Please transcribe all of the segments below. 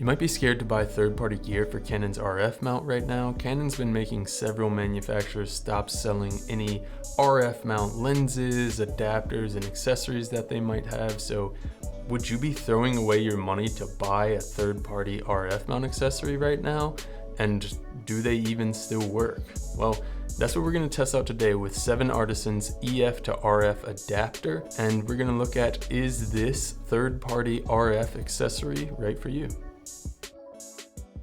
might be scared to buy third-party gear for Canon's RF mount right now. Canon's been making several manufacturers stop selling any RF mount lenses, adapters, and accessories that they might have. So would you be throwing away your money to buy a third-party RF mount accessory right now? And do they even still work? Well, that's what we're going to test out today with 7Artisans EF to RF adapter. And we're going to look at, is this third-party RF accessory right for you?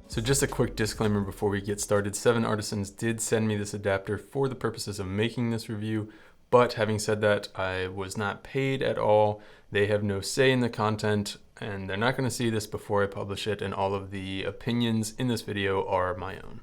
So just a quick disclaimer before we get started. 7Artisans did send me this adapter for the purposes of making this review, but having said that, I was not paid at all. They have no say in the content, and they're not going to see this before I publish it, and all of the opinions in this video are my own.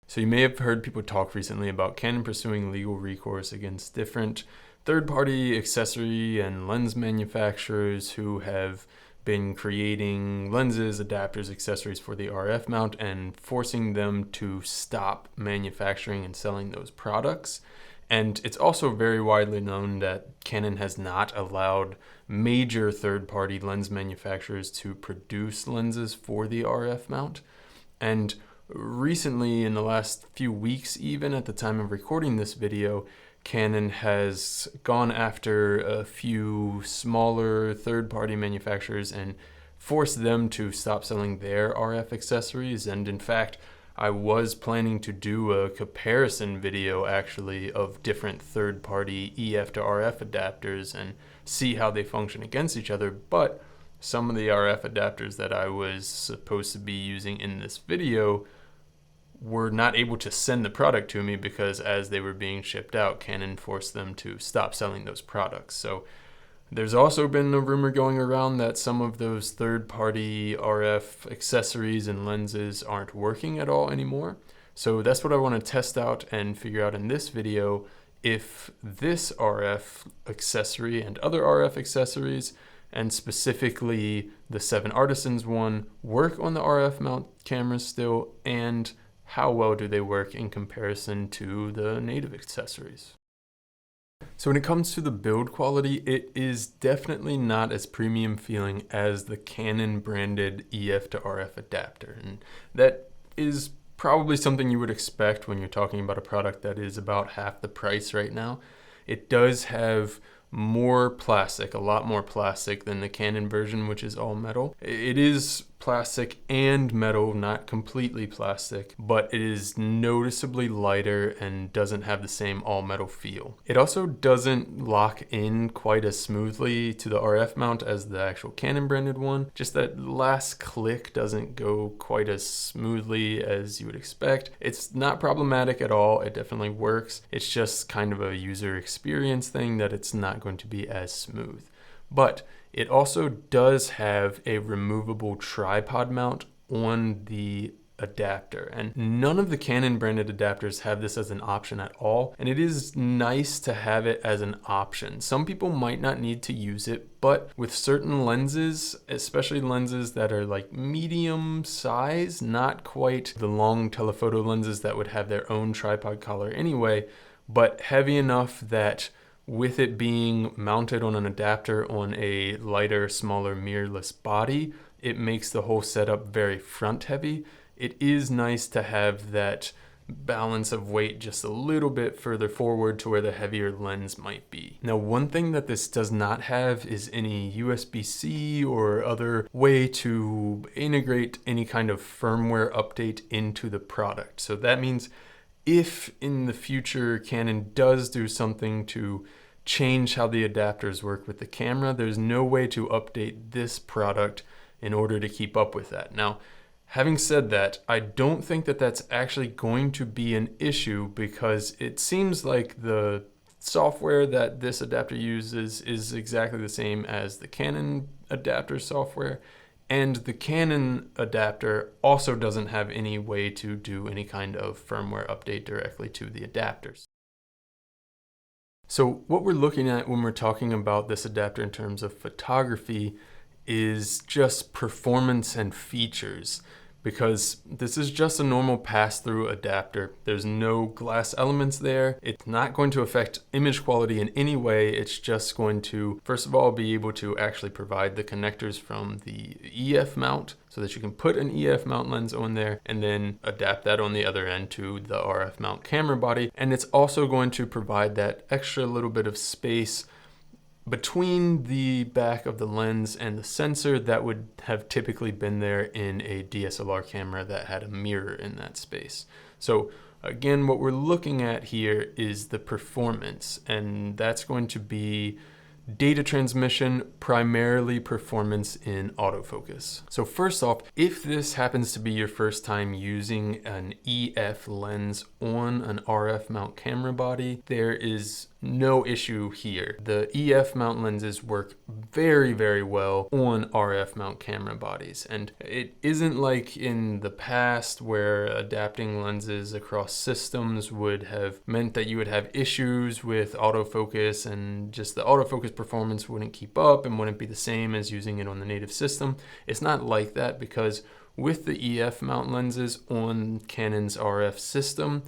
So you may have heard people talk recently about Canon pursuing legal recourse against different third-party accessory and lens manufacturers who have been creating lenses, adapters, accessories for the RF mount and forcing them to stop manufacturing and selling those products. And it's also very widely known that Canon has not allowed major third-party lens manufacturers to produce lenses for the RF mount. And recently, in the last few weeks, even at the time of recording this video, Canon has gone after a few smaller third-party manufacturers and forced them to stop selling their RF accessories. And in fact, I was planning to do a comparison video actually of different third-party EF to RF adapters and see how they function against each other, but some of the RF adapters that I was supposed to be using in this video were not able to send the product to me because as they were being shipped out, Canon forced them to stop selling those products. So there's also been a rumor going around that some of those third-party RF accessories and lenses aren't working at all anymore. So that's what I want to test out and figure out in this video, if this RF accessory and other RF accessories, and specifically the 7Artisans one, work on the RF mount cameras still, and how well do they work in comparison to the native accessories. So when it comes to the build quality, it is definitely not as premium feeling as the Canon branded EF to RF adapter. And that is probably something you would expect when you're talking about a product that is about half the price right now. It does have more plastic, a lot more plastic than the Canon version, which is all metal. It is plastic and metal, not completely plastic, but it is noticeably lighter and doesn't have the same all metal feel. It also doesn't lock in quite as smoothly to the RF mount as the actual Canon branded one. Just that last click doesn't go quite as smoothly as you would expect. It's not problematic at all. It definitely works. It's just kind of a user experience thing that it's not going to be as smooth. But it also does have a removable tripod mount on the adapter, and none of the Canon branded adapters have this as an option at all, and it is nice to have it as an option. Some people might not need to use it, but with certain lenses, especially lenses that are like medium size, not quite the long telephoto lenses that would have their own tripod collar anyway, but heavy enough that with it being mounted on an adapter on a lighter, smaller mirrorless body, it makes the whole setup very front heavy. It is nice to have that balance of weight just a little bit further forward to where the heavier lens might be. Now, one thing that this does not have is any USB-C or other way to integrate any kind of firmware update into the product. So that means if in the future Canon does do something to change how the adapters work with the camera, there's no way to update this product in order to keep up with that. Now, having said that, I don't think that that's actually going to be an issue because it seems like the software that this adapter uses is exactly the same as the Canon adapter software. And the Canon adapter also doesn't have any way to do any kind of firmware update directly to the adapters. So what we're looking at when we're talking about this adapter in terms of photography is just performance and features. because this is just a normal pass-through adapter. There's no glass elements there. It's not going to affect image quality in any way. It's just going to, first of all, be able to actually provide the connectors from the EF mount so that you can put an EF mount lens on there and then adapt that on the other end to the RF mount camera body. And it's also going to provide that extra little bit of space between the back of the lens and the sensor that would have typically been there in a DSLR camera that had a mirror in that space. So again, what we're looking at here is the performance, and that's going to be data transmission, primarily performance in autofocus. So first off, if this happens to be your first time using an EF lens on an RF mount camera body, there is no issue here. The EF mount lenses work very, very well on RF mount camera bodies. And it isn't like in the past where adapting lenses across systems would have meant that you would have issues with autofocus and just the autofocus performance wouldn't keep up and wouldn't be the same as using it on the native system. It's not like that, because with the EF mount lenses on Canon's RF system,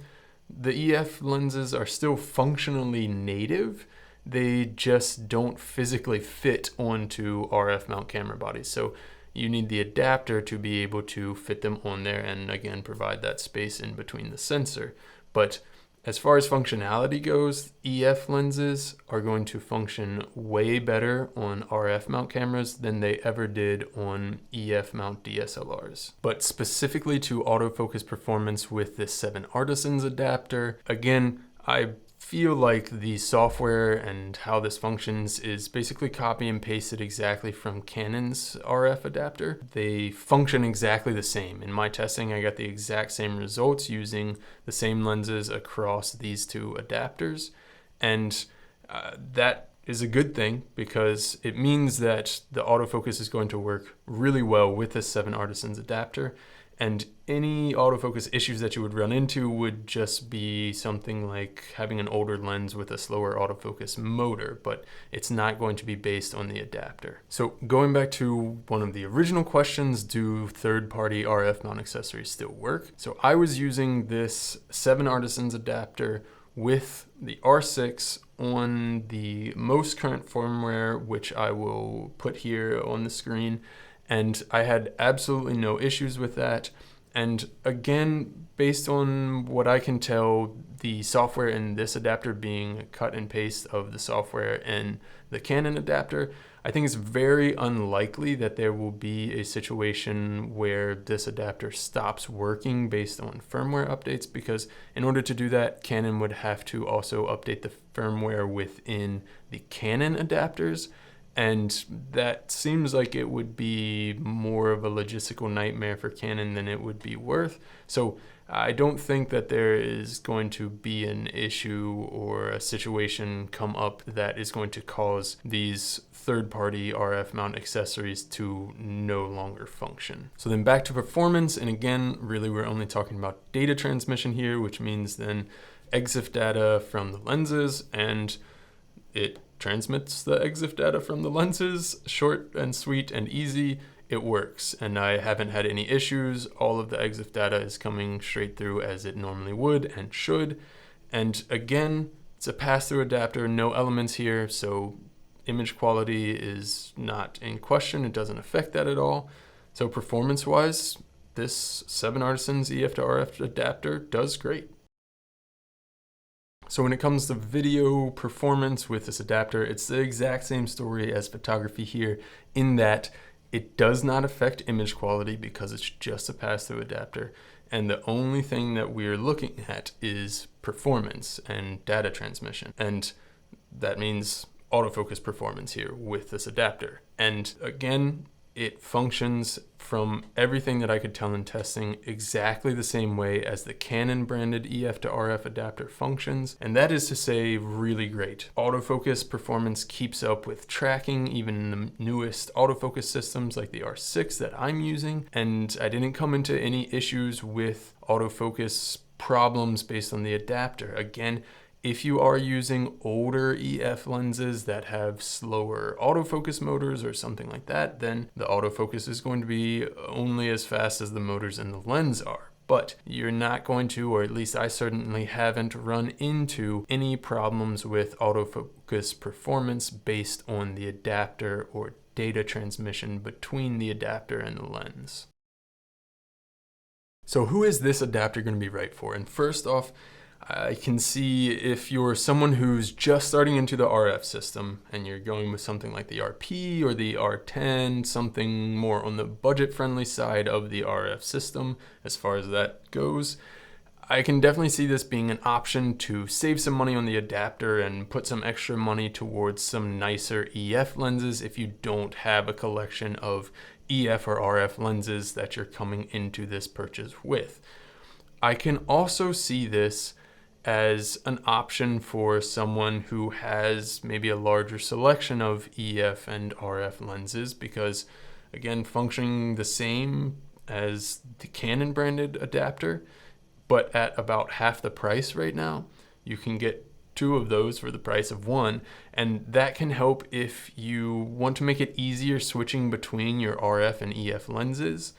the EF lenses are still functionally native. They just don't physically fit onto RF mount camera bodies. So you need the adapter to be able to fit them on there and again provide that space in between the sensor. But as far as functionality goes, EF lenses are going to function way better on RF mount cameras than they ever did on EF mount DSLRs. But specifically to autofocus performance with this 7Artisans adapter, again, I feel like the software and how this functions is basically copy and pasted exactly from Canon's RF adapter. They function exactly the same. In my testing, I got the exact same results using the same lenses across these two adapters. And that is a good thing, because it means that the autofocus is going to work really well with this 7Artisans adapter. And any autofocus issues that you would run into would just be something like having an older lens with a slower autofocus motor, but it's not going to be based on the adapter. So going back to one of the original questions, do third-party RF mount accessories still work? So I was using this 7Artisans adapter with the R6 on the most current firmware, which I will put here on the screen. And I had absolutely no issues with that. And again, based on what I can tell, the software in this adapter being a cut and paste of the software in the Canon adapter, I think it's very unlikely that there will be a situation where this adapter stops working based on firmware updates, because in order to do that, Canon would have to also update the firmware within the Canon adapters. And that seems like it would be more of a logistical nightmare for Canon than it would be worth. So I don't think that there is going to be an issue or a situation come up that is going to cause these third-party RF mount accessories to no longer function. So then back to performance, and again, really we're only talking about data transmission here, which means then EXIF data from the lenses, and it transmits the EXIF data from the lenses, short and sweet and easy. It works, and I haven't had any issues. All of the EXIF data is coming straight through as it normally would and should. And again, it's a pass-through adapter, no elements here, so image quality is not in question. It doesn't affect that at all. So performance-wise, this 7Artisans EF to RF adapter does great. So when it comes to video performance with this adapter, it's the exact same story as photography here, in that it does not affect image quality because it's just a pass-through adapter. And the only thing that we're looking at is performance and data transmission. And that means autofocus performance here with this adapter. And again, it functions, from everything that I could tell in testing, exactly the same way as the Canon branded EF to RF adapter functions, and that is to say, really great. Autofocus performance keeps up with tracking, even in the newest autofocus systems like the R6 that I'm using, and I didn't come into any issues with autofocus problems based on the adapter. Again, If you are using older EF lenses that have slower autofocus motors or something like that, then the autofocus is going to be only as fast as the motors in the lens are. But you're not going to, or at least I certainly haven't, run into any problems with autofocus performance based on the adapter or data transmission between the adapter and the lens. So who is this adapter going to be right for? And first off, I can see if you're someone who's just starting into the RF system and you're going with something like the RP or the R10, something more on the budget-friendly side of the RF system as far as that goes, I can definitely see this being an option to save some money on the adapter and put some extra money towards some nicer EF lenses if you don't have a collection of EF or RF lenses that you're coming into this purchase with. I can also see this as an option for someone who has maybe a larger selection of EF and RF lenses because, again, functioning the same as the Canon branded adapter, but at about half the price right now. You can get 2 of those for the price of 1, and that can help if you want to make it easier switching between your RF and EF lenses.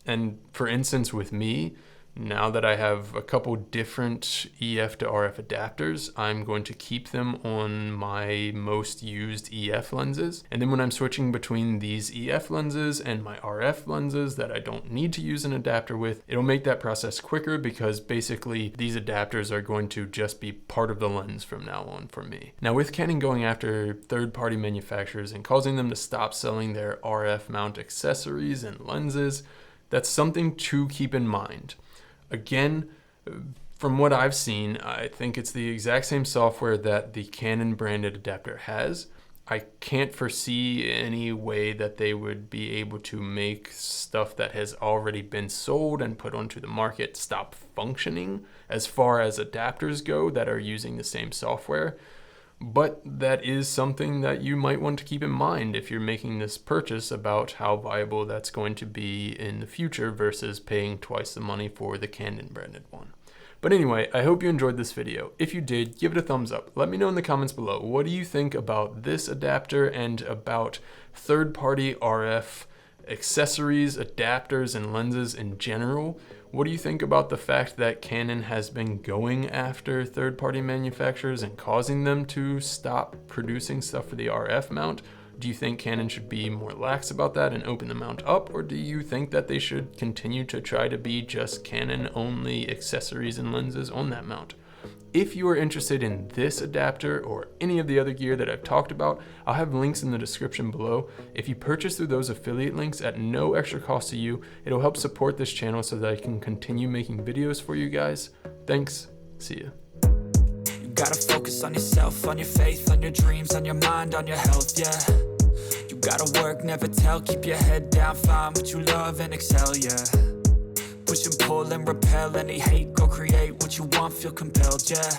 And for instance, with me, now that I have a couple different EF to RF adapters, I'm going to keep them on my most used EF lenses. And then when I'm switching between these EF lenses and my RF lenses that I don't need to use an adapter with, it'll make that process quicker because basically these adapters are going to just be part of the lens from now on for me. Now with Canon going after third-party manufacturers and causing them to stop selling their RF mount accessories and lenses, that's something to keep in mind. Again, from what I've seen, I think it's the exact same software that the Canon branded adapter has. I can't foresee any way that they would be able to make stuff that has already been sold and put onto the market stop functioning as far as adapters go that are using the same software. But that is something that you might want to keep in mind if you're making this purchase about how viable that's going to be in the future versus paying twice the money for the Canon branded one. But anyway, I hope you enjoyed this video. If you did, give it a thumbs up. Let me know in the comments below, what do you think about this adapter and about third-party RF accessories, adapters, and lenses in general? What do you think about the fact that Canon has been going after third-party manufacturers and causing them to stop producing stuff for the RF mount? Do you think Canon should be more lax about that and open the mount up? Or do you think that they should continue to try to be just Canon-only accessories and lenses on that mount? If you are interested in this adapter or any of the other gear that I've talked about, I'll have links in the description below. If you purchase through those affiliate links at no extra cost to you, it'll help support this channel so that I can continue making videos for you guys. Thanks. See ya. You gotta focus on yourself, on your faith, on your dreams, on your mind, on your health, yeah. You gotta work, never tell, keep your head down, find what you love and excel, yeah. Push and pull and repel any hate, go create what you want, feel compelled, yeah.